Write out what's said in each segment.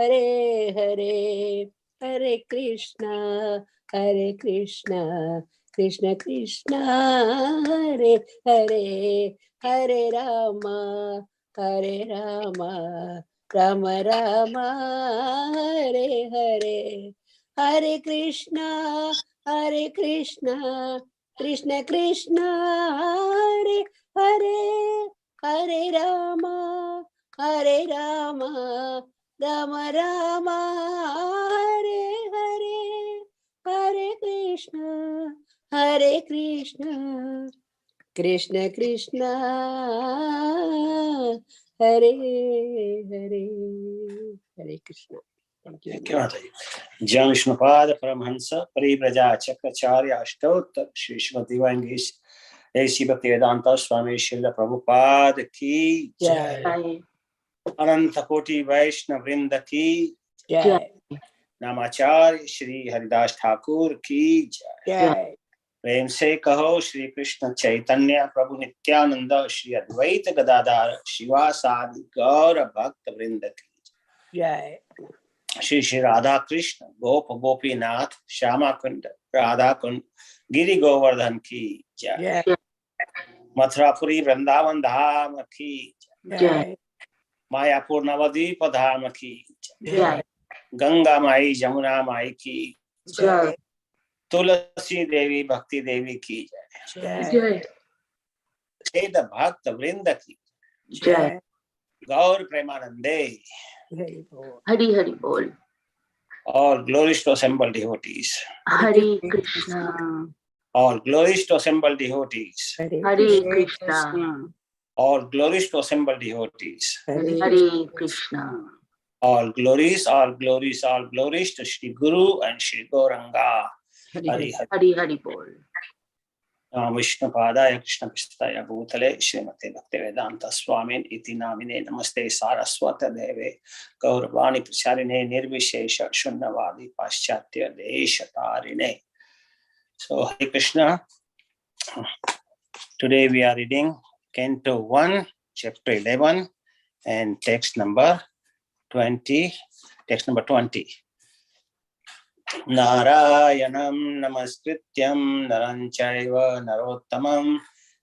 Hare Hare Hare Krishna Krishna Krishna Hare Hare Hare Ram Ram Ram Hare Hare Hare Krishna Krishna Krishna Hare Hare Hare Ram Ram Ram Hare Hare Hare Krishna Krishna Krishna Hare Hare Hare Krishna. Thank you. Jai Vishnupada Paramahansa Paribraja Chakracharya Ashtottar Shri Srimati Vangesh Shri Bhaktivedanta Swami Srila Prabhupada Ki Jai. Ananta Koti Vaishnav Vrinda Ki जय। Namacharya Shri Haridas Thakur Ki जय। प्रेम से कहो श्री कृष्ण चैतन्य प्रभु नित्यानंद श्री अद्वैत गदाधर शिवासादि गौर भक्त वृंद की जय। श्री श्री राधा कृष्ण गोप गोपीनाथ श्यामा कुंड राधा कुंड गिरि गोवर्धन की जय। मथुरापुरी वृंदावन धाम की जय। मायापुर नवद्वीप धाम की जय। गंगा माई जमुना माई की जय। तुलसी देवी भक्ति देवी की जय। छेद भक्त वृंद की जय। गौर प्रेमानंदे हरि हरि बोल। All glories to assembled devotees. Hare Krishna. All glories to assembled devotees. Hare Krishna. All glories to assembled devotees. Hare Krishna. All glories to Shri Guru and Shri Gauranga. Hari Hari Hari Bol. Vishnu Padaya Krishna Pristaya Bhutale Srimate Bhaktivedanta Swamin Iti Namine Namaste Saraswata Deve Gauravani Pracharine Nirvishesha Shunnavadi Paschatya Deshatarine. So Hare Krishna. Today we are reading Canto 1, Chapter 11 and text number 20. Narayanam namaskrityam naram chaiva narottamam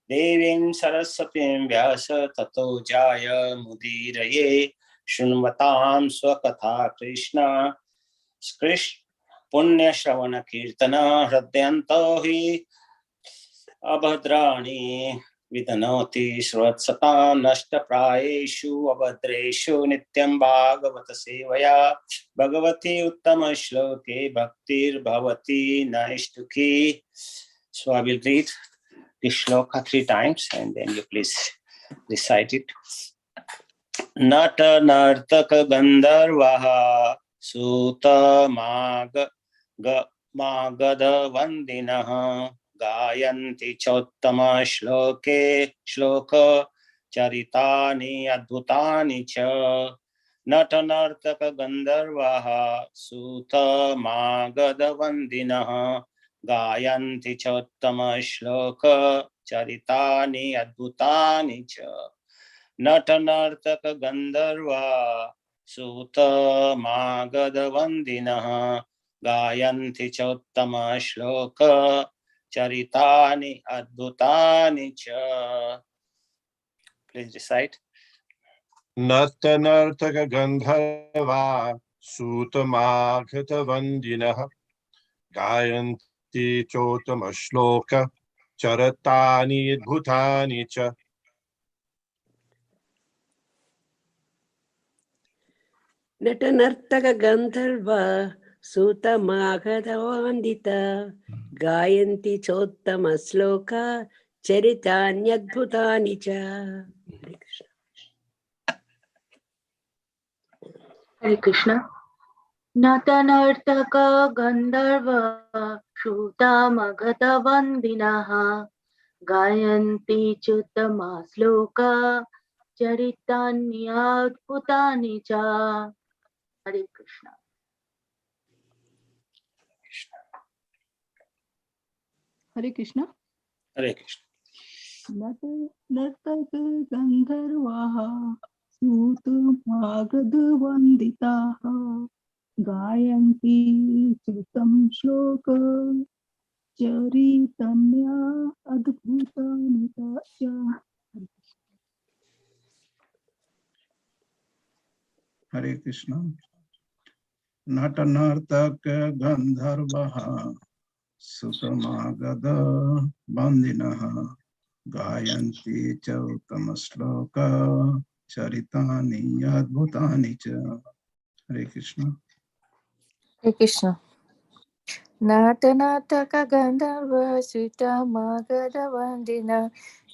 devim saraswatim vyasa tato jaya mudiraye shunvatam swakatha krishna punya shravana kirtana hridyanto hi abhadrani vidanoti srvatsata nashtaprayeshu abhadreshu nityam bhagavata sevaya bhagavati uttama shloke bhaktir bhavati naishtuki. So I will read the shloka 3 times and then you please recite it. Nata nartaka gandharvaha suta magada vandinaha gayanti chottama shloka charitani adbhutani cha. Natanartaka gandharvaha suta magada vandinaha gayanti chottama shloka charitani adbhutani cha. Natanartaka gandharva suta magada vandinaha gayanti chottama shloka charitani adbhutani cha. Please recite. Natanartaka gandharva sutamagata vandinaha gayanti chottama shloka charitani adbhutani cha. नटनर्तक गंधर्व सूतमागधवन्दिता गायन्ति चोत्तम श्लोक चरितान्यद्भुतानि च। Hare Krishna. Natanartaka gandharva shruta vandinaha gayanti chuttama sloka charitanyadbhutani cha. Hare Krishna. Hare Krishna. Hare Krishna. Nartaka gandharvaha सूतमागधवन्दिताः गायन्ति च्युतं श्लोक चरितन्या अद्भुतानि च। हरे कृष्ण। नट नर्तक गंधर्वः सुतमागध बंदिनः गायन्ति च उत्तम श्लोक चरितानि अद्भुतानि च। हरे Krishna. Hare Krishna. Natanataka Gandharva Sita Magada Vandina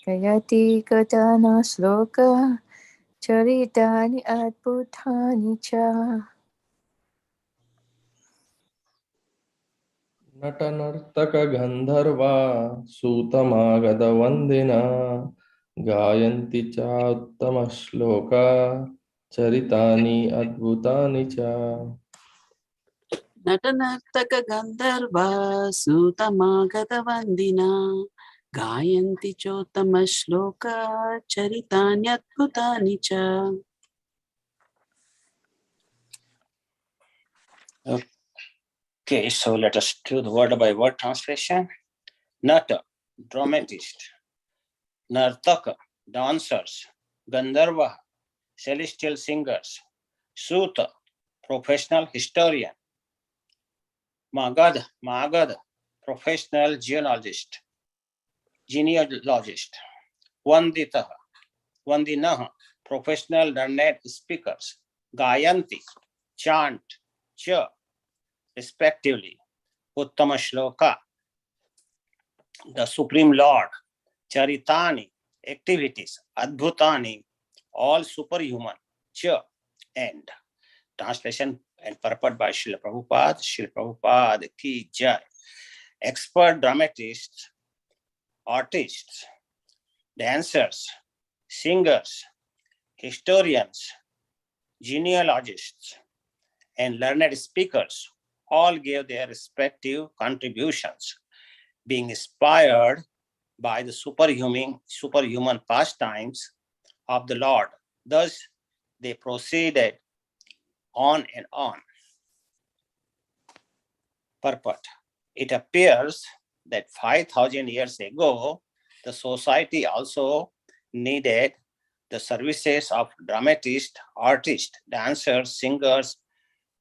Gayati Katana Sloka Charitani Adbhutani Cha. ನಟನರ್ತಕ ಗಂಧರ್ವ ಸೂತಮಾಗದ ವಂದಿನ ಗಾಯಂತಿ ಚ ಉತ್ತಮ ಶ್ಲೋಕ ಚರಿತಾನಿ ಅದ್ಭುತಾನಿ ಚ. ನಟನರ್ತಕ ಗಂಧರ್ವ ಸೂತಮಾಗತ ವಂದಿನ ಗಾಯಂತಿ ಚೋತ್ತಮ ಶ್ಲೋಕ ಚರಿತಾನ್ಯದ್ಭುತಾನಿ ಚ. Okay, so let us do the word by word translation. Nata, dramatist. Nartaka, dancers. Gandharva, celestial singers. Suta, professional historian. Magada, professional genealogist. Vandinaha, professional learned speakers. Gayanti, chant, cha, respectively. Uttama Shloka, the Supreme Lord. Charitani, activities. Adbhutani, all superhuman. Cha, end. Translation and purport by Srila Prabhupada. Srila Prabhupada ki jai. Expert dramatists, artists, dancers, singers, historians, genealogists, and learned speakers all gave their respective contributions, being inspired by the superhuman pastimes of the Lord. Thus, they proceeded on and on. Purport. It appears that 5,000 years ago, the society also needed the services of dramatists, artists, dancers, singers,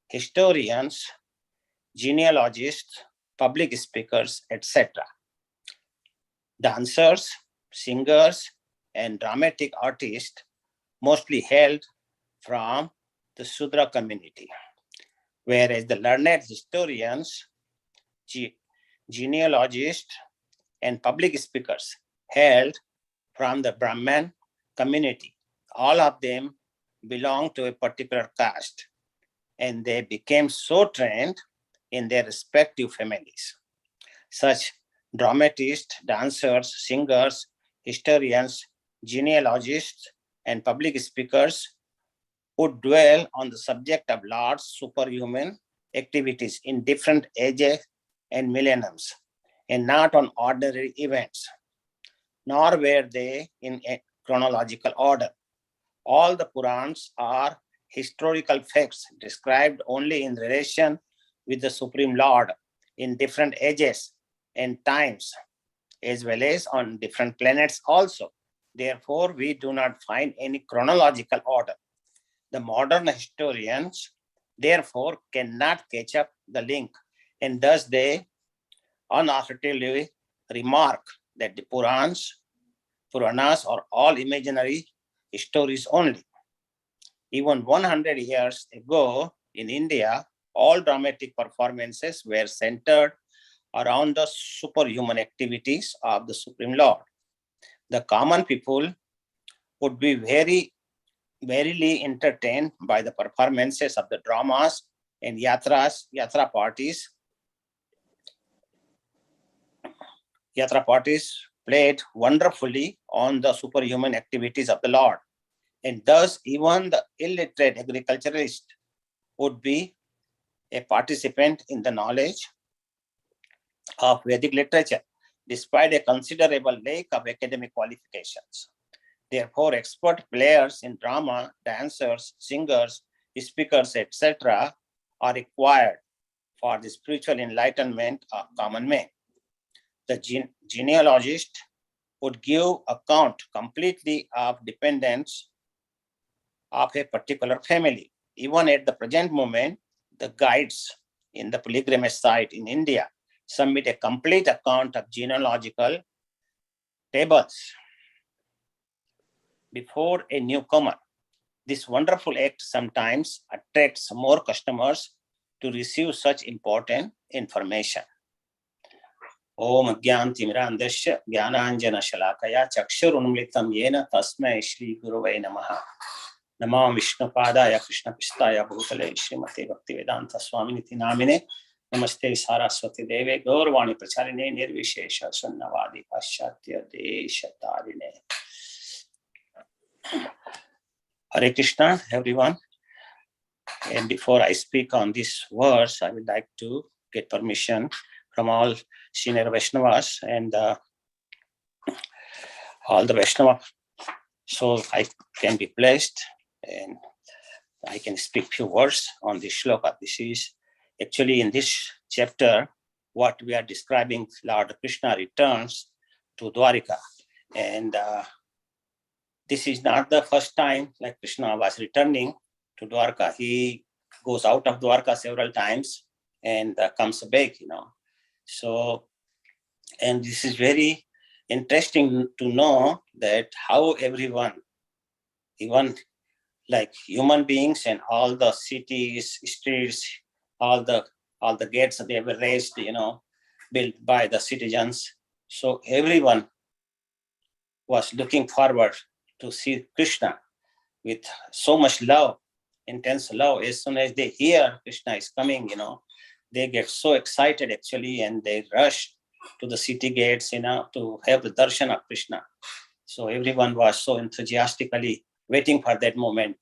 historians, genealogists, public speakers, etc. Dancers, singers, and dramatic artists mostly hailed from the Sudra community, whereas the learned historians, genealogists, and public speakers hailed from the Brahman community. All of them belonged to a particular caste, and they became so trained in their respective families. Such dramatists, dancers, singers, historians, genealogists, and public speakers would dwell on the subject of Lord's superhuman activities in different ages and millenniums, and not on ordinary events, nor were they in a chronological order. All the Purans are historical facts described only in relation with the Supreme Lord in different ages and times, as well as on different planets also. Therefore, we do not find any chronological order. The modern historians, therefore, cannot catch up the link, and thus they unauthoritatively remark that the Puranas are all imaginary stories only. Even 100 years ago in India, all dramatic performances were centered around the superhuman activities of the Supreme Lord. The common people would be verily entertained by the performances of the dramas and yatra parties. Yatra parties played wonderfully on the superhuman activities of the Lord. And thus, even the illiterate agriculturalist would be a participant in the knowledge of Vedic literature, despite a considerable lack of academic qualifications. Therefore, expert players in drama, dancers, singers, speakers, etc. are required for the spiritual enlightenment of common men. The genealogist would give account completely of dependence of a particular family. Even at the present moment, the guides in the pilgrimage site in India submit a complete account of genealogical tables before a newcomer. This wonderful act sometimes attracts more customers to receive such important information. Om Gyantimirandasya Jnananjana Shalakaya Chakshurunmlitam Yena Tasmai Shri Guruvai Namaha. Namah Vishnupadaya Krishna Pistaya Bhutale Srimate Bhaktivedanta Swaminiti Namine. Namaste Saraswati Deve Gaurvani Pracharine Nirvishesha Sunnavadi Paschatya Deshatarine. Hare Krishna, everyone. And before I speak on this verse, I would like to get permission from all senior Vaishnavas and all the Vaishnava, so I can be blessed and I can speak few words on this shloka. This is actually in this chapter what we are describing. Lord Krishna returns to Dwarika, and this is not the first time like Krishna was returning to Dwarka. He goes out of Dwarka several times and comes back, So, and this is very interesting to know that how everyone, even like human beings and all the cities, streets, all the gates they were raised, built by the citizens. So everyone was looking forward to see Krishna with so much love, intense love. As soon as they hear Krishna is coming, they get so excited actually, and they rush to the city gates, to have the darshan of Krishna. So everyone was so enthusiastically waiting for that moment.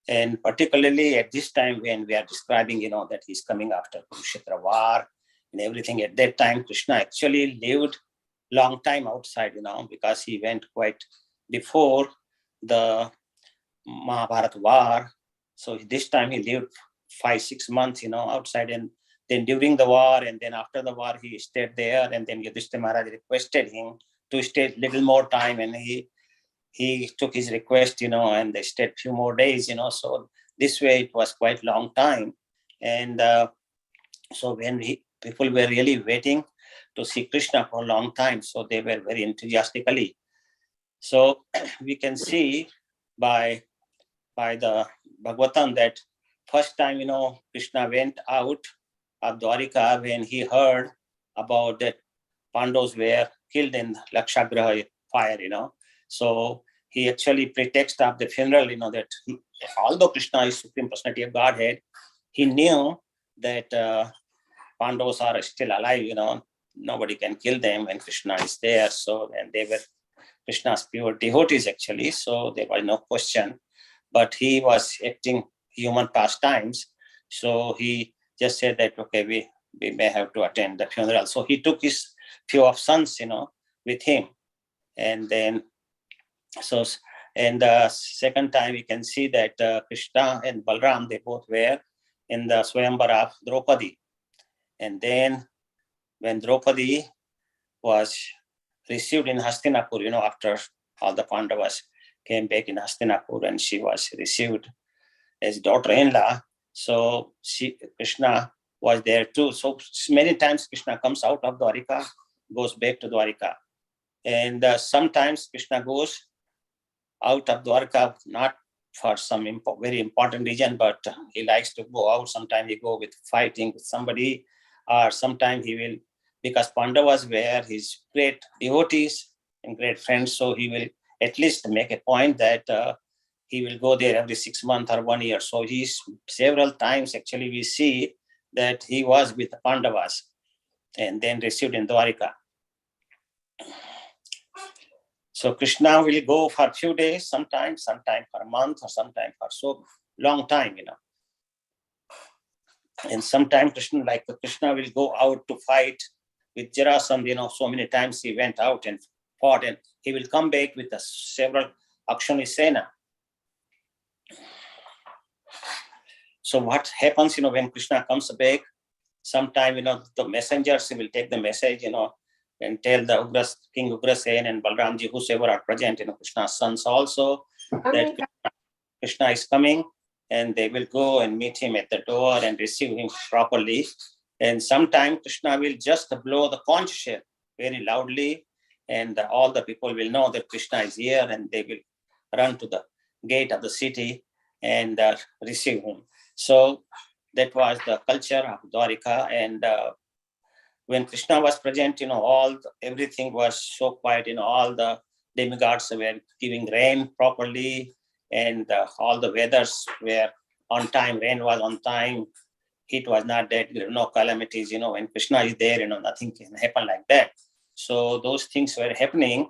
And particularly at this time when we are describing, that he's coming after Kurukshetra war and everything. At that time, Krishna actually lived long time outside, because he went quite before the Mahabharata war. So this time he lived 5-6 months, outside, and then during the war, and then after the war he stayed there, and then Yudhishthira Maharaj requested him to stay little more time, and he took his request, and they stayed few more days, so this way it was quite long time. And so when people were really waiting to see Krishna for a long time, so they were very enthusiastically. So we can see by the Bhagavatam that first time, Krishna went out of Dwarika when he heard about that Pandavas were killed in Lakshagraha fire, So he actually pretext of the funeral, that although Krishna is Supreme Personality of Godhead, he knew that Pandavas are still alive, nobody can kill them when Krishna is there. So, and they were Krishna's pure devotees actually, so there was no question. But he was acting human pastimes, so he just said that, okay, we may have to attend the funeral. So he took his few of sons, with him. And then, and the second time we can see that Krishna and Balram, they both were in the Swayamvar of Draupadi. And then when Draupadi was received in Hastinapur, after all the Pandavas came back in Hastinapur, and she was received as daughter-in-law. So Krishna was there too. So many times Krishna comes out of Dwarika, goes back to Dwarika. And sometimes Krishna goes out of Dwarika, not for some very important reason, but he likes to go out. Sometimes he go with fighting with somebody, or sometimes he will, because Pandavas were his great devotees and great friends, so he will at least make a point that he will go there every 6 months or 1 year. So he's several times actually we see that he was with the Pandavas and then received in Dwarika. So Krishna will go for a few days, sometimes for a month, or sometimes for so long time, And sometimes Krishna will go out to fight with Jarasandha, so many times he went out and fought, and he will come back with several Akshani Sena. So what happens, when Krishna comes back, sometime, the messengers will take the message, and tell the King Ugrasen and Balramji, whosoever are present, Krishna's sons also, that Krishna is coming, and they will go and meet him at the door and receive him properly. And sometime Krishna will just blow the conch shell very loudly, and all the people will know that Krishna is here, and they will run to the gate of the city and receive him. So that was the culture of Dwarika. And when Krishna was present, everything was so quiet. All the demigods were giving rain properly, and all the weathers were on time. Rain was on time. Heat was not that, no calamities. When Krishna is there, nothing can happen like that. So those things were happening.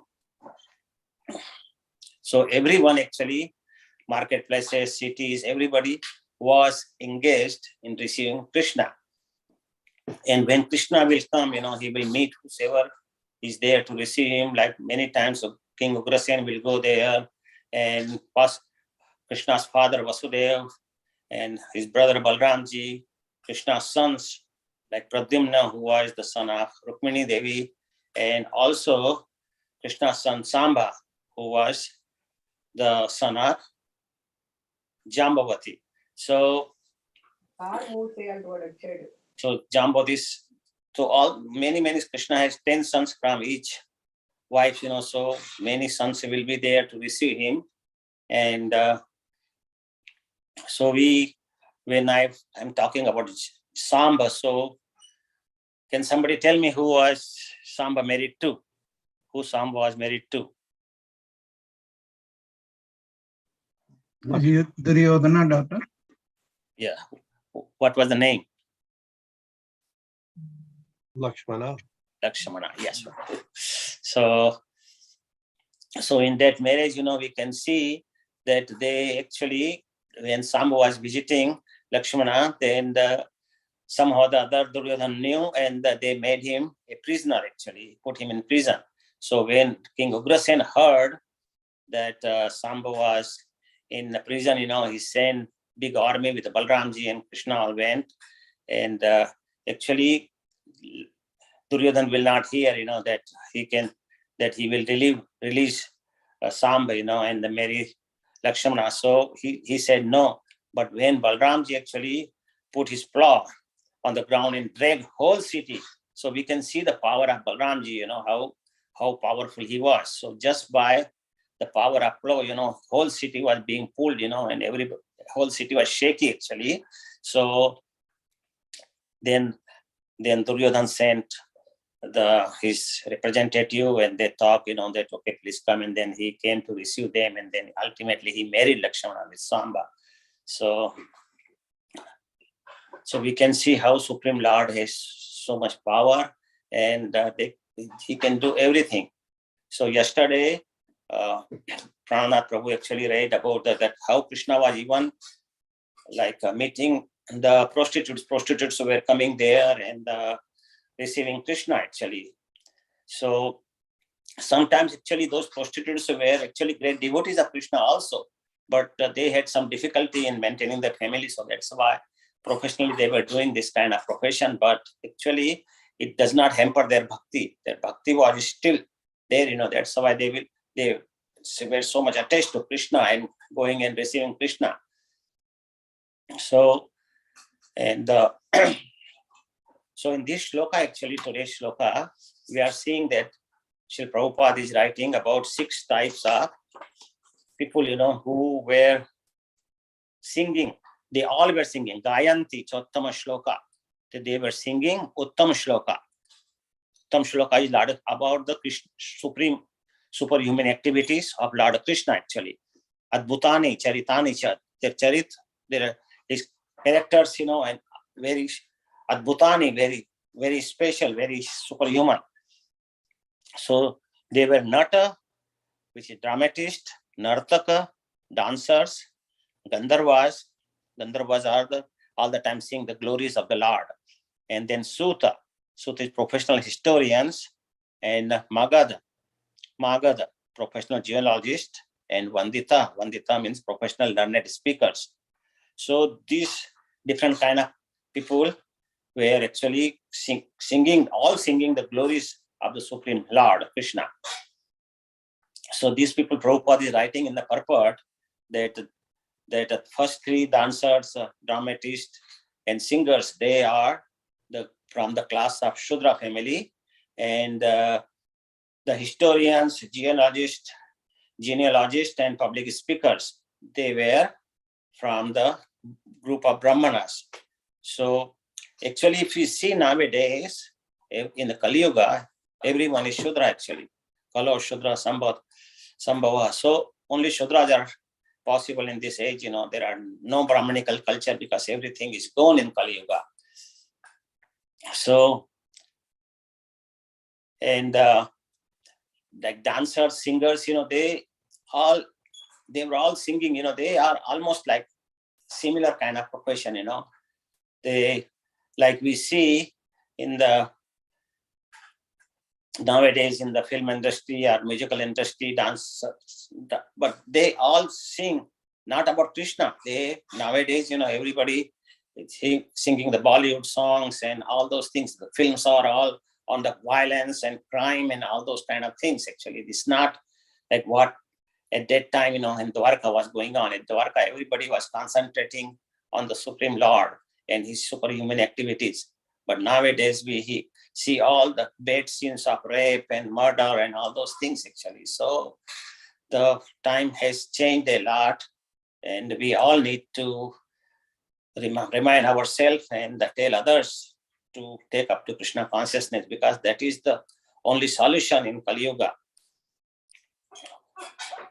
So everyone actually, marketplaces, cities, everybody was engaged in receiving Krishna. And when Krishna will come, he will meet whoever is there to receive him. Like many times, King Ugrasen will go there, and Krishna's father Vasudeva and his brother Balramji, Krishna's sons like Pradyumna, who was the son of Rukmini Devi, and also Krishna's son Samba, who was the son of Jambavati. So Jambavati, so many Krishna has 10 sons from each wife, so many sons will be there to receive him. And so when I'm talking about Samba, so can somebody tell me who was Samba married to? Who Samba was married to? Duryodhana, doctor. Yeah. What was the name? Lakshmana. Lakshmana, yes. So in that marriage, we can see that they actually, when Samba was visiting Lakshmana, then somehow the other Duryodhana knew, and they made him a prisoner, actually, put him in prison. So when King Ugrasen heard that Samba was in prison, he sent big army with Balramji and Krishna all went. And actually, Duryodhana will not hear, that he will release Samba, and marry Lakshmana. So he said no. But when Balramji actually put his plow on the ground and dragged whole city, so we can see the power of Balramji, how powerful he was. So just by the power of plow, whole city was being pulled, and whole city was shaky actually. So then Duryodhana sent his representative, and they talked, that okay, please come. And then he came to receive them, and then ultimately he married Lakshmana with Samba. So we can see how Supreme Lord has so much power, and he can do everything. So yesterday, Prananath Prabhu actually read about that how Krishna was even like meeting the prostitutes. Prostitutes were coming there and receiving Krishna actually. So sometimes actually those prostitutes were actually great devotees of Krishna also, but they had some difficulty in maintaining their family. So that's why professionally they were doing this kind of profession, but actually it does not hamper their bhakti. Their bhakti was still there, that's why they were so much attached to Krishna and going and receiving Krishna. So, and so in this shloka, actually today's shloka, we are seeing that Srila Prabhupada is writing about 6 types of people, who were singing. They all were singing Gayanti Chottama Shloka. They were singing Uttam Shloka. Uttam Shloka is about the supreme superhuman activities of Lord Krishna actually. Adbhutani Charitani Cha. Their charit, his characters, and very Adbhutani, very, very special, very superhuman. So they were Nata, which is dramatist, Nartaka, dancers, Gandharvas. Gandharvas are all the time seeing the glories of the Lord. And then Suta. Suta is professional historians, and Magada. professional genealogists, and Vandita. Vandita means professional learned speakers. So these different kind of people were actually singing the glories of the Supreme Lord Krishna. So these people, Prabhupada is writing in the purport that the first three dancers, dramatists, and singers, they are from the class of Shudra family, and the historians, genealogists, and public speakers, they were from the group of Brahmanas. So actually, if you see nowadays, in the Kali Yuga, everyone is Shudra actually. Kalo, Shudra, Sambhava. So only Shudras are possible in this age. There are no Brahmanical culture because everything is gone in Kali Yuga. So, and like dancers, singers, they were all singing, they are almost like similar kind of profession, they, like we see in the nowadays in the film industry or musical industry, dance, but they all sing not about Krishna. They nowadays, everybody is singing the Bollywood songs and all those things. The films are all on the violence and crime and all those kind of things. Actually, it's not like what at that time, in Dwarka was going on. At Dwarka, everybody was concentrating on the Supreme Lord and his superhuman activities. But nowadays, we see all the bad scenes of rape and murder and all those things, actually. So the time has changed a lot, and we all need to remind ourselves and tell others to take up to Krishna consciousness, because that is the only solution in Kali Yuga.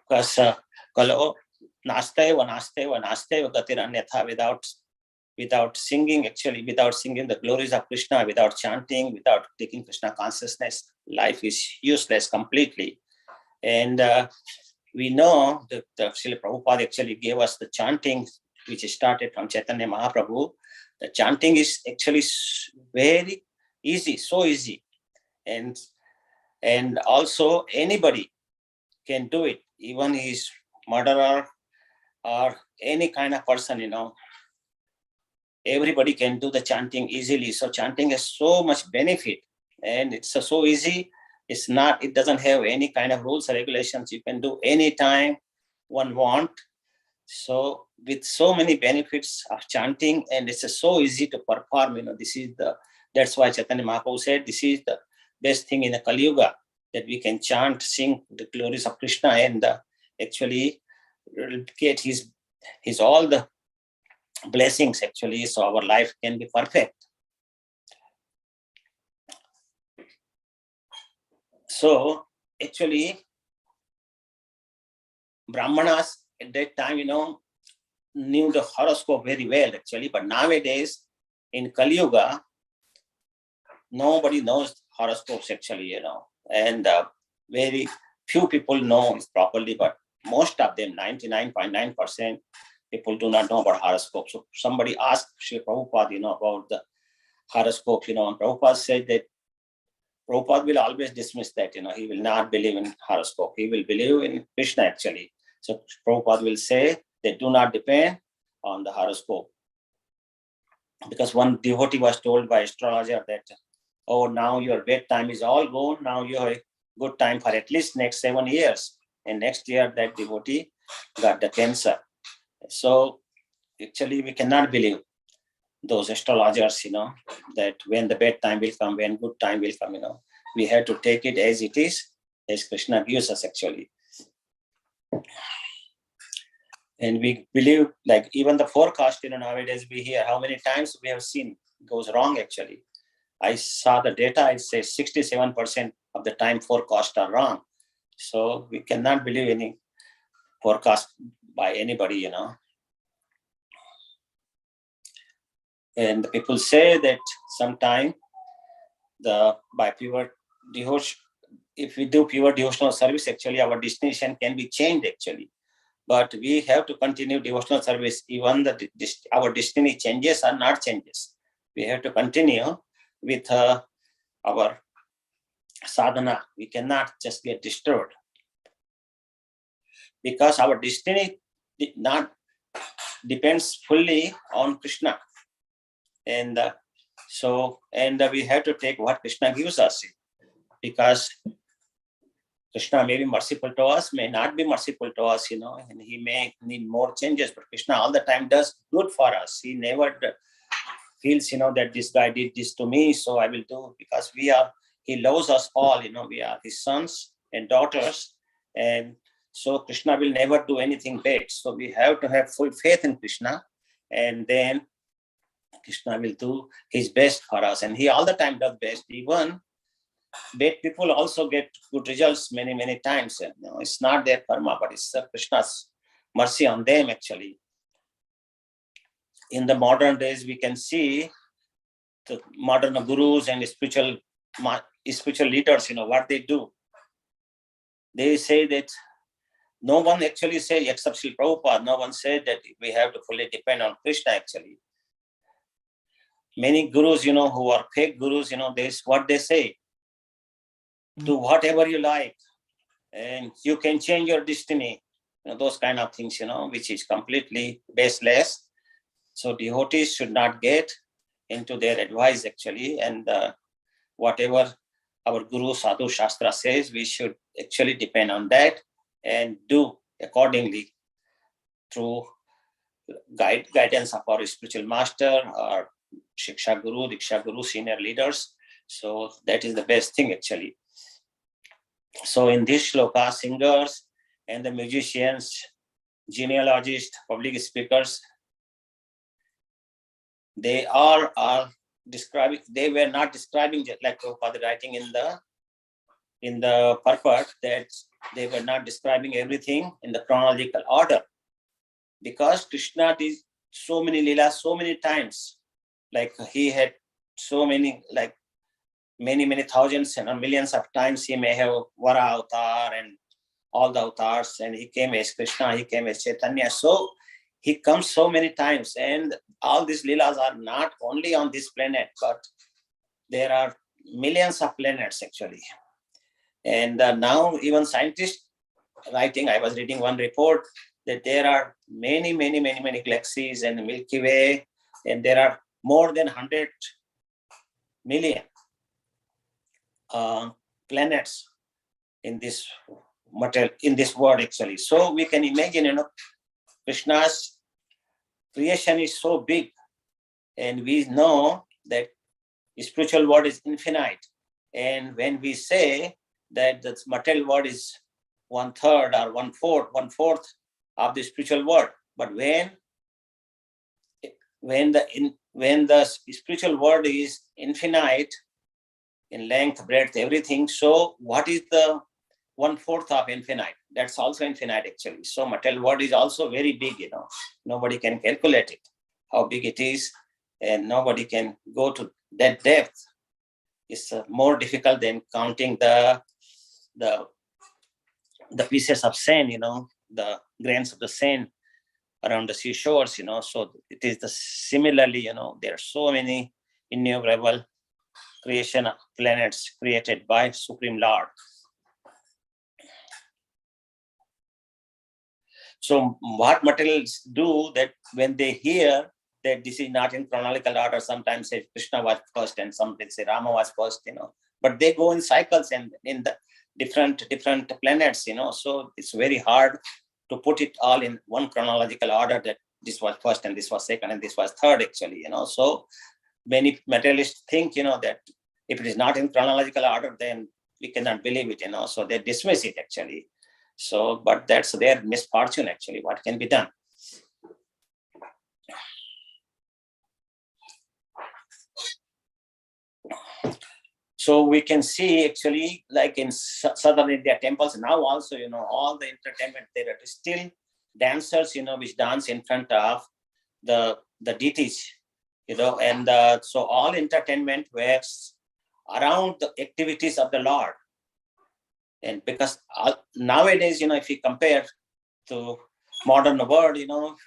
Because Kalo nasteva gatir anyatha, without singing, actually, without singing the glories of Krishna, without chanting, without taking Krishna consciousness, life is useless completely. And we know that Srila Prabhupada actually gave us the chanting, which started from Chaitanya Mahaprabhu. The chanting is actually very easy, so easy. And also anybody can do it, even his murderer or any kind of person, everybody can do the chanting easily. So chanting has so much benefit, and it's so easy. It doesn't have any kind of rules or regulations. You can do anytime one want. So with so many benefits of chanting, and it's so easy to perform, that's why Chaitanya Mahaprabhu said, this is the best thing in the Kali Yuga, that we can chant, sing the glories of Krishna, and actually get his all the blessings, actually, so our life can be perfect. So actually, Brahmanas at that time, knew the horoscope very well, actually. But nowadays, in Kali Yuga, nobody knows horoscopes, actually, and very few people know it properly, but most of them, 99.9%, people do not know about horoscope. So somebody asked Sri Prabhupada, about the horoscope, and Prabhupada said that Prabhupada will always dismiss that, he will not believe in horoscope. He will believe in Krishna, actually. So Prabhupada will say they do not depend on the horoscope. Because one devotee was told by astrologer that, oh, now your bad time is all gone. Now you have a good time for at least next 7 years. And next year that devotee got the cancer. So actually we cannot believe those astrologers, that when the bad time will come, when good time will come, we have to take it as it is, as Krishna gives us, actually. And we believe, like even the forecast, nowadays we hear how many times we have seen goes wrong, actually. I saw the data, it says 67% of the time forecasts are wrong. So we cannot believe any forecast by anybody, And people say that sometime by pure devotion, if we do pure devotional service, actually our destination can be changed, actually. But we have to continue devotional service, even our destiny changes or not changes. We have to continue with our sadhana. We cannot just get disturbed. because our destiny not depends fully on Krishna. And we have to take what Krishna gives us, because Krishna may be merciful to us, may not be merciful to us, and he may need more changes, but Krishna all the time does good for us. He never feels, that this guy did this to me, so I will do, because he loves us all, we are his sons and daughters, and so Krishna will never do anything bad. So we have to have full faith in Krishna, and then Krishna will do his best for us, and he all the time does best. Even bad people also get good results many, many times. And, it's not their karma, but it's Krishna's mercy on them, actually. In the modern days, we can see the modern gurus and spiritual leaders, what they do. They say that no one actually says, except Srila Prabhupada, no one said that we have to fully depend on Krishna, actually. Many gurus, who are fake gurus, what they say. Do whatever you like, and you can change your destiny. Those kind of things, which is completely baseless. So devotees should not get into their advice, actually. And whatever our Guru Sadhu Shastra says, we should actually depend on that and do accordingly through guidance of our spiritual master or Shiksha Guru, Diksha Guru, senior leaders. So that is the best thing, actually. So in this shloka, singers and the musicians, genealogists, public speakers, they are describing, they were not describing, just like Prabhupada writing in the purport, that they were not describing everything in the chronological order, because Krishna did so many leelas so many times. Like he had so many, like many thousands and millions of times he may have Vara avatar and all the avatars, and he came as Krishna, he came as Chaitanya. So he comes so many times, and all these leelas are not only on this planet, but there are millions of planets, actually. And now even scientists writing, I was reading one report that there are many galaxies and Milky Way, and there are more than 100 million planets in this material, in this world, actually. So we can imagine, Krishna's creation is so big, and we know that the spiritual world is infinite. And when we say that the material world is 1/3 or 1/4 of the spiritual world, but when the spiritual world is infinite in length, breadth, everything, so what is the 1/4 of infinite? That's also infinite, actually. So material world is also very big, nobody can calculate it, how big it is, and nobody can go to that depth. It's more difficult than counting the pieces of sand, the grains of the sand around the seashores, so it is similarly, there are so many innumerable creation of planets created by Supreme Lord. So what materials do, that when they hear that this is not in chronological order, sometimes say Krishna was first and sometimes say Rama was first, but they go in cycles and in the different planets, so it's very hard to put it all in one chronological order, that this was first and this was second and this was third, actually, so many materialists think, that if it is not in chronological order, then we cannot believe it, so they dismiss it, actually. So, but that's their misfortune, actually. What can be done? So we can see, actually, like in southern India temples now also, all the entertainment, there are still dancers, which dance in front of the deities, and so all entertainment works around the activities of the Lord. And because nowadays, if you compare to modern world,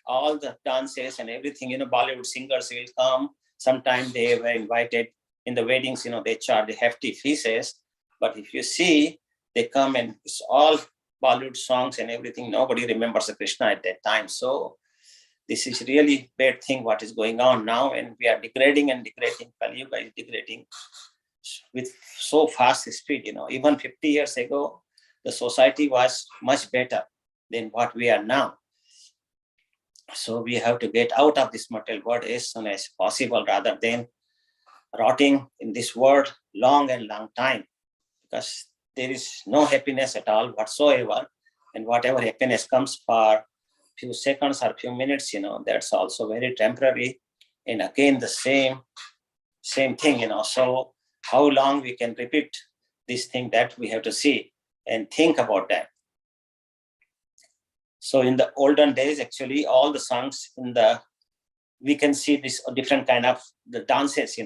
all the dances and everything, Bollywood singers will come. Sometimes they were invited in the weddings, they charge hefty fees. But if you see, they come and it's all Bollywood songs and everything. Nobody remembers Krishna at that time. So this is really bad thing what is going on now, and we are degrading and degrading. Kali Yuga is degrading with so fast speed. Even 50 years ago, the society was much better than what we are now. So we have to get out of this material world as soon as possible, rather than rotting in this world long and long time, because there is no happiness at all whatsoever, and whatever happiness comes for few seconds or few minutes, that's also very temporary, and again the same thing, So how long we can repeat this thing, that we have to see and think about that. So in the olden days, actually, all the songs we can see this different kind of the dances,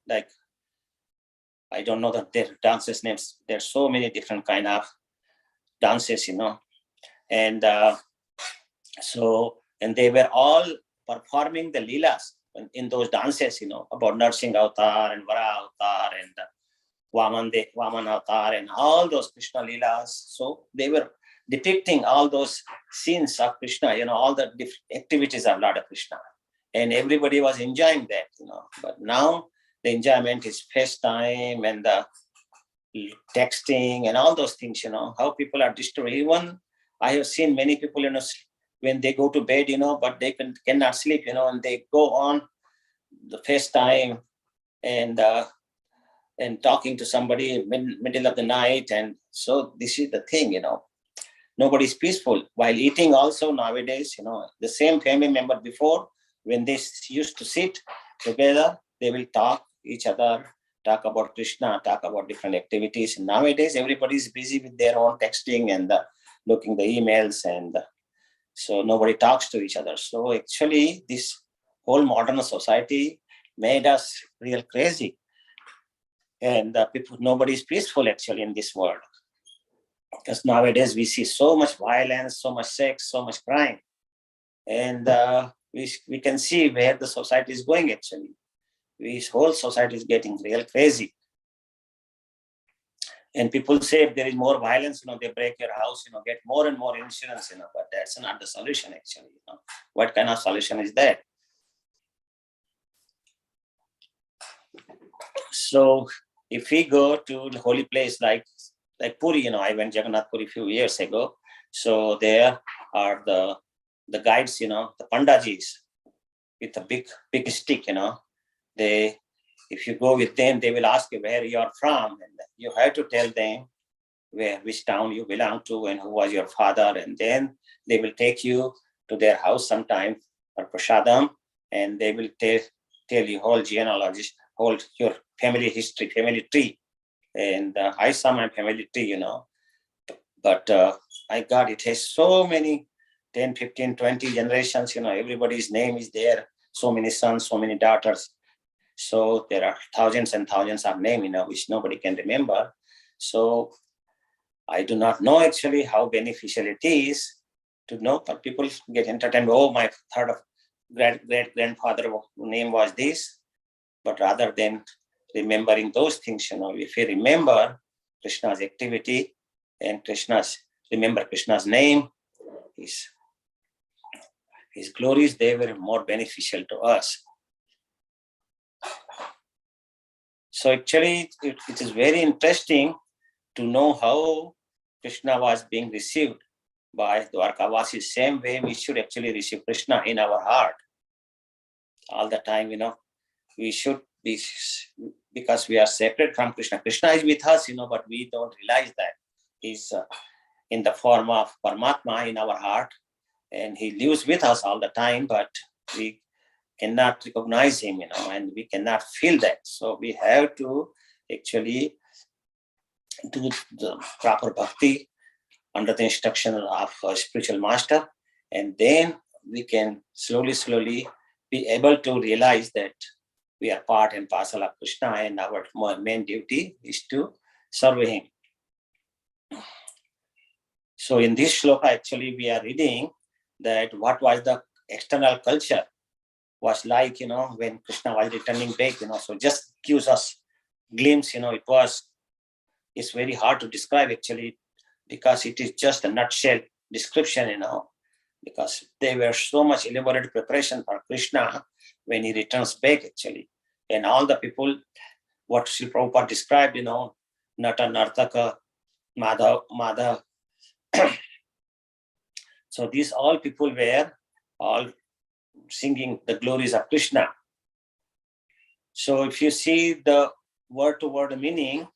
like, I don't know their dances names. There's so many different kind of dances, and and they were all performing the leelas in those dances, about Narsingh Avatar and Vara Avatar and Vaman Avatar and all those Krishna leelas. So they were depicting all those scenes of Krishna, all the different activities of Lord Krishna, and everybody was enjoying that, But now the enjoyment is FaceTime and the texting and all those things, how people are disturbed. Even I have seen many people, when they go to bed, but they cannot sleep, and they go on the FaceTime and talking to somebody in middle of the night. And so this is the thing, nobody's peaceful while eating. Also nowadays, the same family member before, when they used to sit together, they will talk each other, talk about Krishna, talk about different activities. And nowadays, everybody is busy with their own texting and looking the emails, and so nobody talks to each other. So actually, this whole modern society made us real crazy, and nobody is peaceful actually in this world, because nowadays we see so much violence, so much sex, so much crime, and we can see where the society is going actually. This whole society is getting real crazy. And people say if there is more violence, they break your house, get more and more insurance, but that's not the solution actually. What kind of solution is that? So if we go to the holy place like Puri, I went Jagannath Puri a few years ago. So there are the guides, the Pandajis with a big stick, if you go with them, they will ask you where you are from, and you have to tell them which town you belong to and who was your father, and then they will take you to their house sometime for prasadam, and they will tell you whole genealogy, whole your family history, family tree. And I saw my family tree, but I got it has so many 10, 15, 20 generations, everybody's name is there, so many sons, so many daughters. So there are thousands and thousands of names, which nobody can remember. So I do not know actually how beneficial it is to know, but people get entertained. Oh, my third of great-grandfather name was this. But rather than remembering those things, if you remember Krishna's activity and remember Krishna's name, his glories, they were more beneficial to us. So actually, it is very interesting to know how Krishna was being received by Dwarkavasis. Same way we should actually receive Krishna in our heart all the time, we should be, because we are separate from Krishna. Krishna is with us, but we don't realize that he's in the form of Paramatma in our heart, and he lives with us all the time, but we cannot recognize him, and we cannot feel that. So we have to actually do the proper bhakti under the instruction of a spiritual master, and then we can slowly be able to realize that we are part and parcel of Krishna, and our main duty is to serve him. So in this shloka, actually, we are reading that what was the external culture was like, when Krishna was returning back, so just gives us glimpse, it's very hard to describe actually because it is just a nutshell description, because they were so much elaborate preparation for Krishna when he returns back actually. And all the people, what Sri Prabhupada described, Nata, Nartaka, Madhav. So these all people were all singing the glories of Krishna. So if you see the word-to-word meaning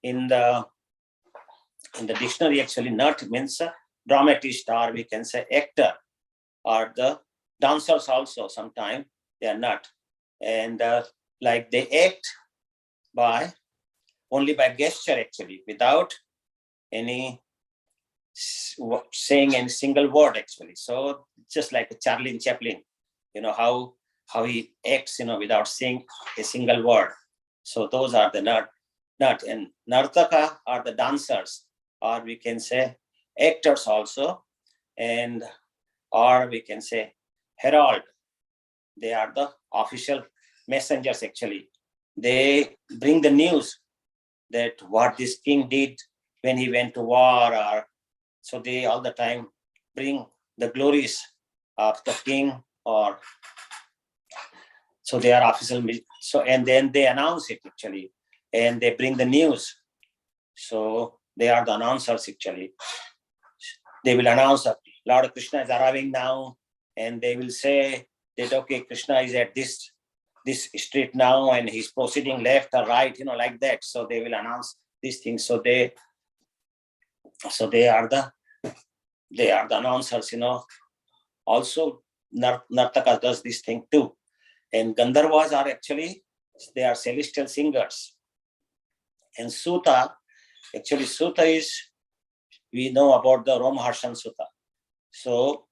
in the dictionary, actually, nut means a dramatist, or we can say actor, or the dancers also. Sometimes they are not, and like they act only by gesture actually, without any saying any single word actually. So just like Charlie Chaplin, how he acts, without saying a single word. So those are the nut, and nartaka are the dancers, or we can say actors also, or we can say herald. They are the official messengers actually. They bring the news that what this king did when he went to war, or so they all the time bring the glories of the king, or so they are official. So and then they announce it actually, and they bring the news. So they are the announcers actually. They will announce that Lord Krishna is arriving now, and they will say that okay, Krishna is at this street now, and he's proceeding left or right, like that. So they will announce these things. So they are the announcers, Also, Nartaka does this thing too. And Gandharvas are actually, they are celestial singers. And Suta, actually Suta is, we know about the Romaharshan Suta. So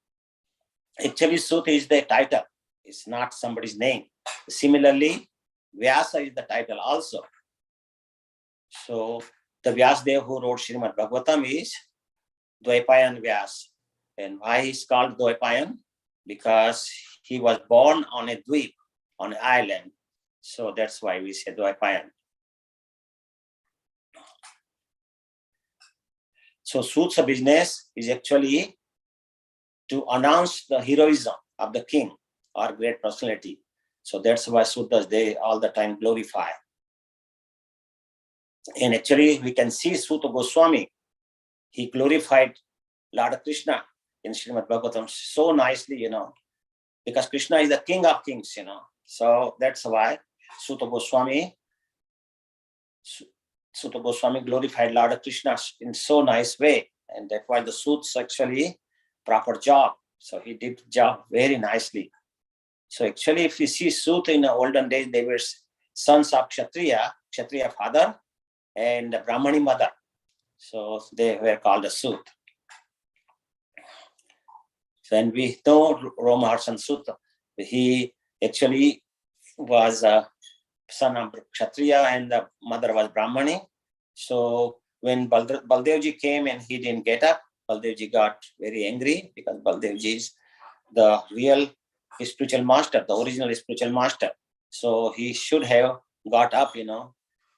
actually Suta is the title. It's not somebody's name. Similarly, Vyasa is the title also. So the Vyasadeva who wrote Srimad Bhagavatam is Dvaipayan Vyas. And why he's called Dvaipayan? Because he was born on a dweep, on an island. So that's why we say Dvaipayan. So Sut's business is actually to announce the heroism of the king or great personality. So that's why Suttas, they all the time glorify. And actually we can see Suta Goswami, he glorified Lord Krishna in Srimad Bhagavatam so nicely, because Krishna is the king of kings, So that's why Suta Goswami glorified Lord Krishna in so nice way. And that's why the Sut's actually proper job. So he did the job very nicely. So actually, if you see Sut in the olden days, they were sons of Kshatriya father and Brahmani mother. So they were called a Sut. Then we know Romaharshan Sutta. He actually was a son of Kshatriya and the mother was Brahmani. So when Baldevji came and he didn't get up, Baldevji got very angry because Baldevji is the real spiritual master, the original spiritual master. So he should have got up,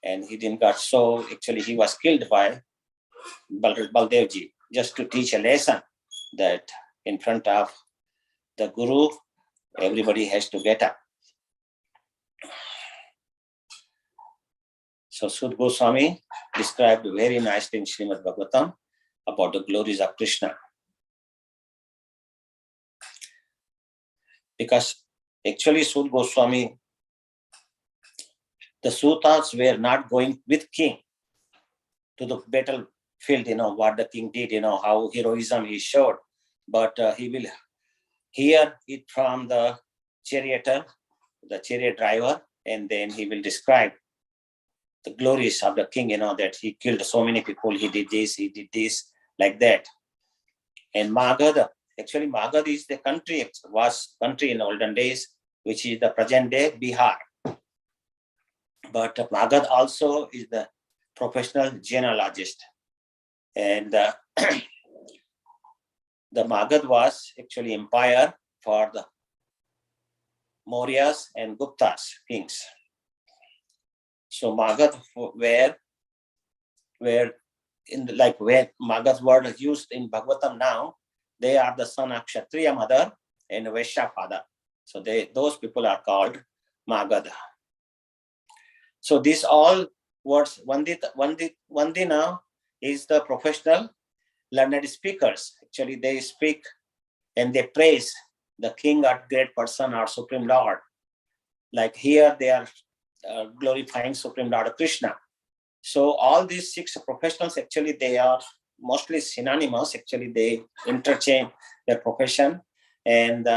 and he didn't got. So actually he was killed by Baldevji just to teach a lesson that in front of the Guru, everybody has to get up. So Sut Goswami described very nicely in Srimad Bhagavatam about the glories of Krishna. Because actually Sut Goswami, the Sutas were not going with king to the battlefield, what the king did, how heroism he showed. But he will hear it from the charioteer, the chariot driver, and then he will describe the glories of the king, that he killed so many people, he did this, like that. And Magad, actually Magad is the country, was country in olden days, which is the present day Bihar. But Magad also is the professional genealogist. And the Magad was actually empire for the Mauryas and Guptas kings. So Magad were like where Maga's word is used in Bhagavatam now, they are the son of Kshatriya mother and Vaishya father. So those people are called Magada. So these all words, Vandina is the professional learned speakers. Actually, they speak and they praise the king or great person or Supreme Lord. Like here, they are glorifying Supreme Lord Krishna. So all these 6 professionals, actually, they are mostly synonymous. Actually, they interchange their profession, and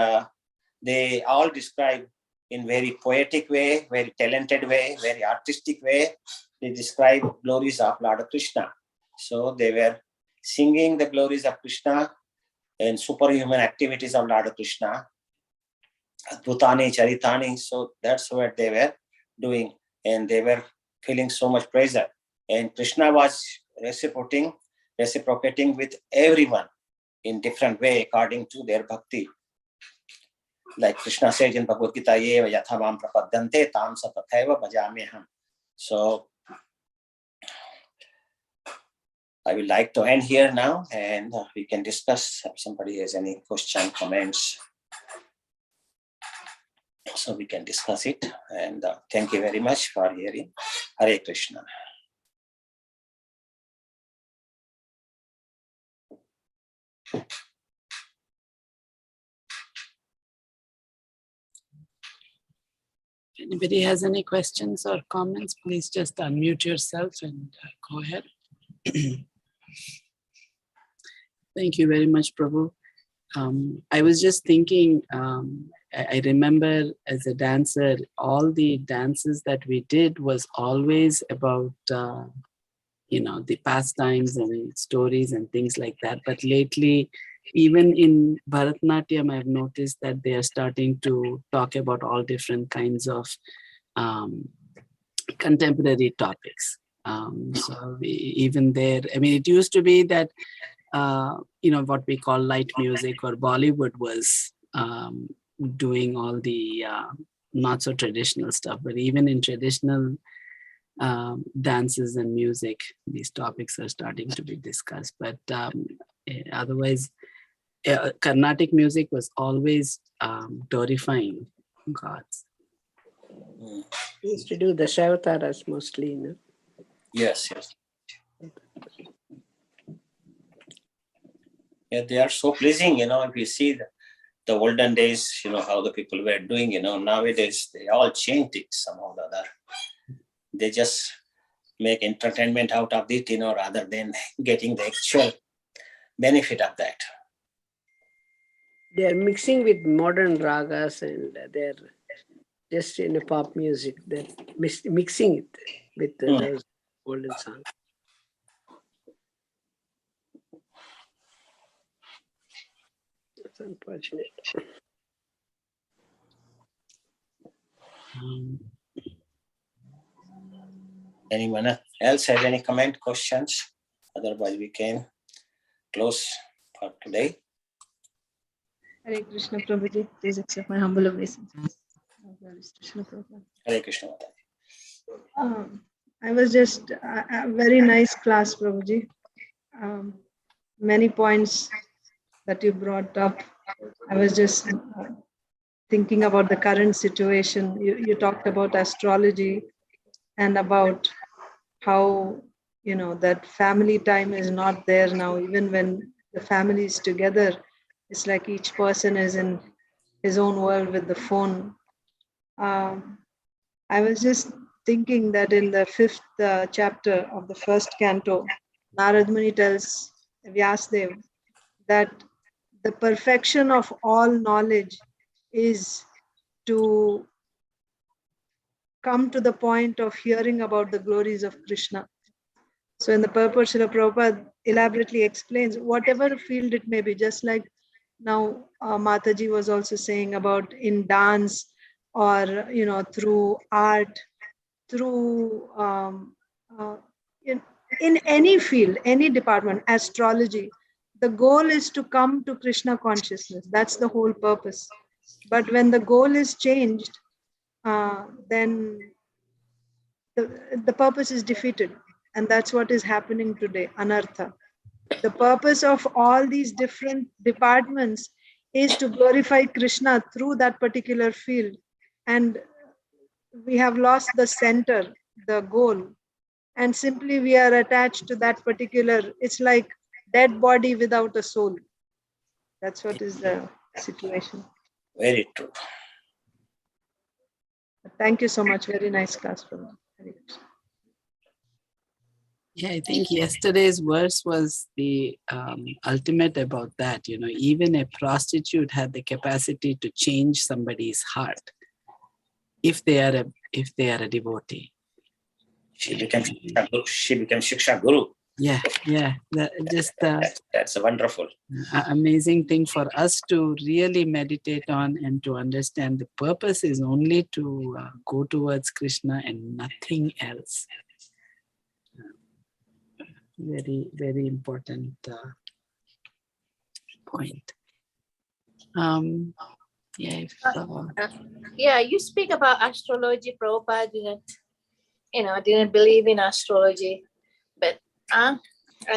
they all describe in very poetic way, very talented way, very artistic way. They describe glories of Lord Krishna. So they were singing the glories of Krishna and superhuman activities of Lord Krishna. Adbhutani, Charitani. So that's what they were doing, and they were feeling so much pleasure. And Krishna was reciprocating with everyone in different way according to their bhakti. Like Krishna says in Bhagavad Gita, Yeva yathavam prapadyante tam satataiva bhajameham. So I would like to end here now, and we can discuss if somebody has any question, comments. So we can discuss it. And thank you very much for hearing. Hare Krishna. If anybody has any questions or comments, please just unmute yourself and go ahead. Thank you very much, Prabhu. I was just thinking, I remember as a dancer, all the dances that we did was always about, the pastimes and stories and things like that. But lately, even in Bharatanatyam, I've noticed that they are starting to talk about all different kinds of contemporary topics. Even there, I mean, it used to be that, what we call light music or Bollywood was doing all the not so traditional stuff, but even in traditional dances and music, these topics are starting to be discussed. But otherwise, Carnatic music was always glorifying gods. We used to do the Shavataras mostly, no? Yes. Yeah, they are so pleasing, if you see the olden days, how the people were doing, nowadays they all changed it somehow or the other. They just make entertainment out of it, rather than getting the actual benefit of that. They are mixing with modern ragas, and they're just in a pop music. They're mixing it with those olden songs. That's unfortunate. Anyone else have any comment, questions? Otherwise, we can close for today. Hare Krishna Prabhuji, please accept my humble obeisance. Hare Krishna. I was just a very nice class, Prabhuji. Many points that you brought up. I was just thinking about the current situation. You talked about astrology and about how, that family time is not there now. Even when the family is together, it's like each person is in his own world with the phone. I was just thinking that in the 5th chapter of the 1st canto, Narad Muni tells Vyasdev that the perfection of all knowledge is to come to the point of hearing about the glories of Krishna. So in the purport, Srila Prabhupada elaborately explains whatever field it may be, just like now Mataji was also saying about in dance or, through art, through in any field, any department, astrology. The goal is to come to Krishna consciousness. That's the whole purpose. But when the goal is changed, then the purpose is defeated. And that's what is happening today, anartha. The purpose of all these different departments is to glorify Krishna through that particular field. And we have lost the center, the goal. And simply we are attached to that particular, it's like dead body without a soul. That's what is the situation. Very true. Thank you so much. Very nice class from you. Yeah, I think yesterday's verse was the ultimate about that. You know, even a prostitute had the capacity to change somebody's heart if they are a devotee. She became Shiksha Guru. Yeah. That's a wonderful. Amazing thing for us to really meditate on and to understand. The purpose is only to go towards Krishna and nothing else. Very, very important point. Yeah, you speak about astrology. Prabhupada didn't believe in astrology, but I've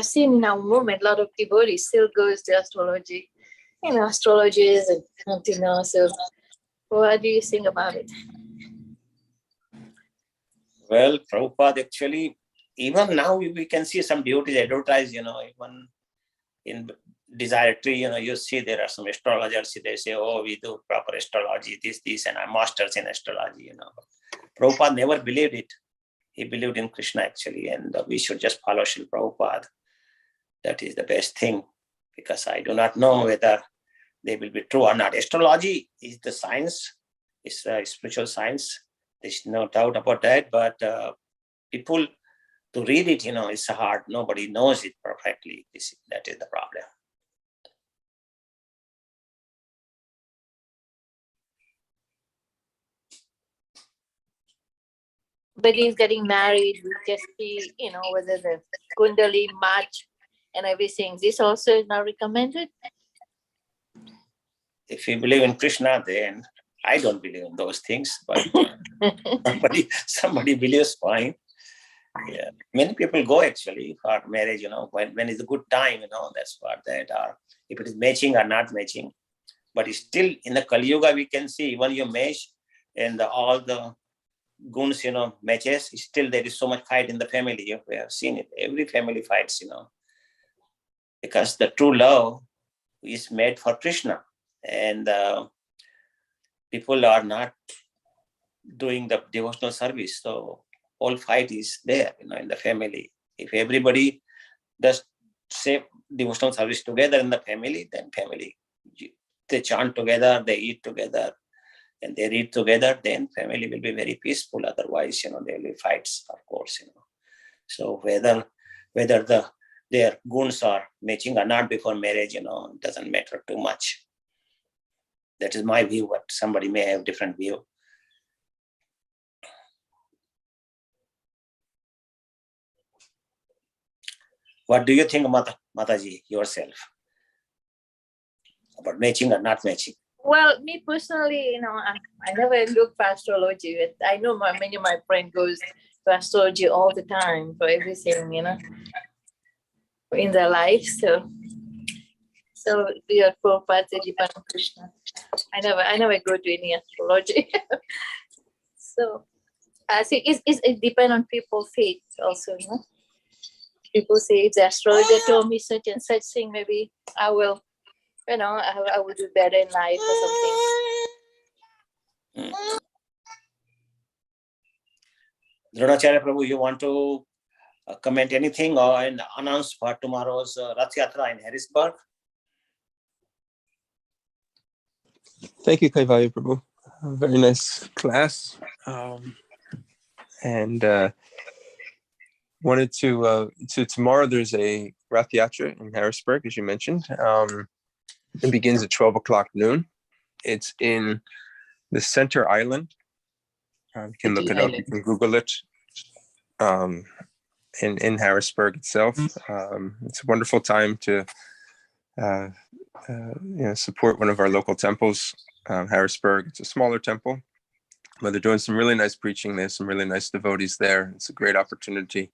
seen in our movement a lot of devotees still goes to astrology. Astrologers and something else. So, what do you think about it? Well, Prabhupada actually, even now we can see some devotees advertise, even in Desire Tree, you see there are some astrologers, they say, oh, we do proper astrology, this, and I'm masters in astrology, Prabhupada never believed it. He believed in Krishna actually, and we should just follow Srila Prabhupada. That is the best thing, because I do not know whether they will be true or not. Astrology is the science, it's a spiritual science. There's no doubt about that, but people to read it, it's hard. Nobody knows it perfectly. That is the problem. But he's getting married. We just see, whether the Kundali match and everything. This also is not recommended. If you believe in Krishna, then I don't believe in those things, but somebody believes, fine. Yeah, many people go actually for marriage, when is a good time, that's what that are. If it is matching or not matching, but it's still in the Kali Yuga, we can see when you match and all the guns, matches, still there is so much fight in the family. We have seen it. Every family fights, because the true love is made for Krishna, and people are not doing the devotional service. So all fight is there, in the family. If everybody does say devotional service together in the family, then family, they chant together, they eat together, and they read together, then family will be very peaceful. Otherwise, there will be fights, of course, So whether their guns are matching or not before marriage, doesn't matter too much. That is my view, but somebody may have different view. What do you think, Mataji, yourself, about matching or not matching? Well, me personally, I never look for astrology. But I know many of my friends goes to astrology all the time for everything, in their life. So we are Prabhupada, Jivan Krishna. I never go to any astrology. So I think it depends on people's faith also, People say if the astrologer told me such and such thing, maybe I will, I will do better in life or something. Dronacharya Prabhu, you want to comment anything or announce for tomorrow's Rath Yatra in Harrisburg? Thank you, Kaivalya Prabhu. A very nice class. And wanted to tomorrow there's a Rath Yatra in Harrisburg, as you mentioned. It begins at 12 o'clock noon. It's in the Center Island. You can look it up. You can Google it. In Harrisburg itself. It's a wonderful time to support one of our local temples. Harrisburg, it's a smaller temple, but they're doing some really nice preaching. There's some really nice devotees there. It's a great opportunity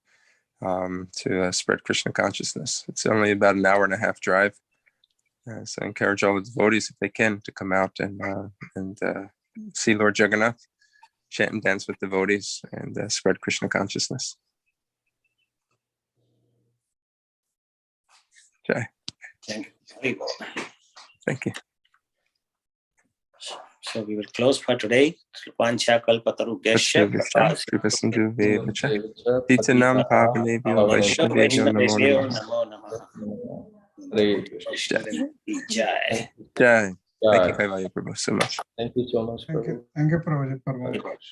to spread Krishna consciousness. It's only about an hour and a half drive. So I encourage all the devotees, if they can, to come out and see Lord Jagannath, chant and dance with devotees, and spread Krishna consciousness. Jai. Thank you. Thank you. So we will close for today. Vancha kalpatarubhyascha Titanam Pavanebhyo Vaishnavebhyo Namo Namaha. Jai. Jai. Thank you, Kaivalya Prabhu, so much. Thank you so much, Prabhu. Thank you, Prabhuji.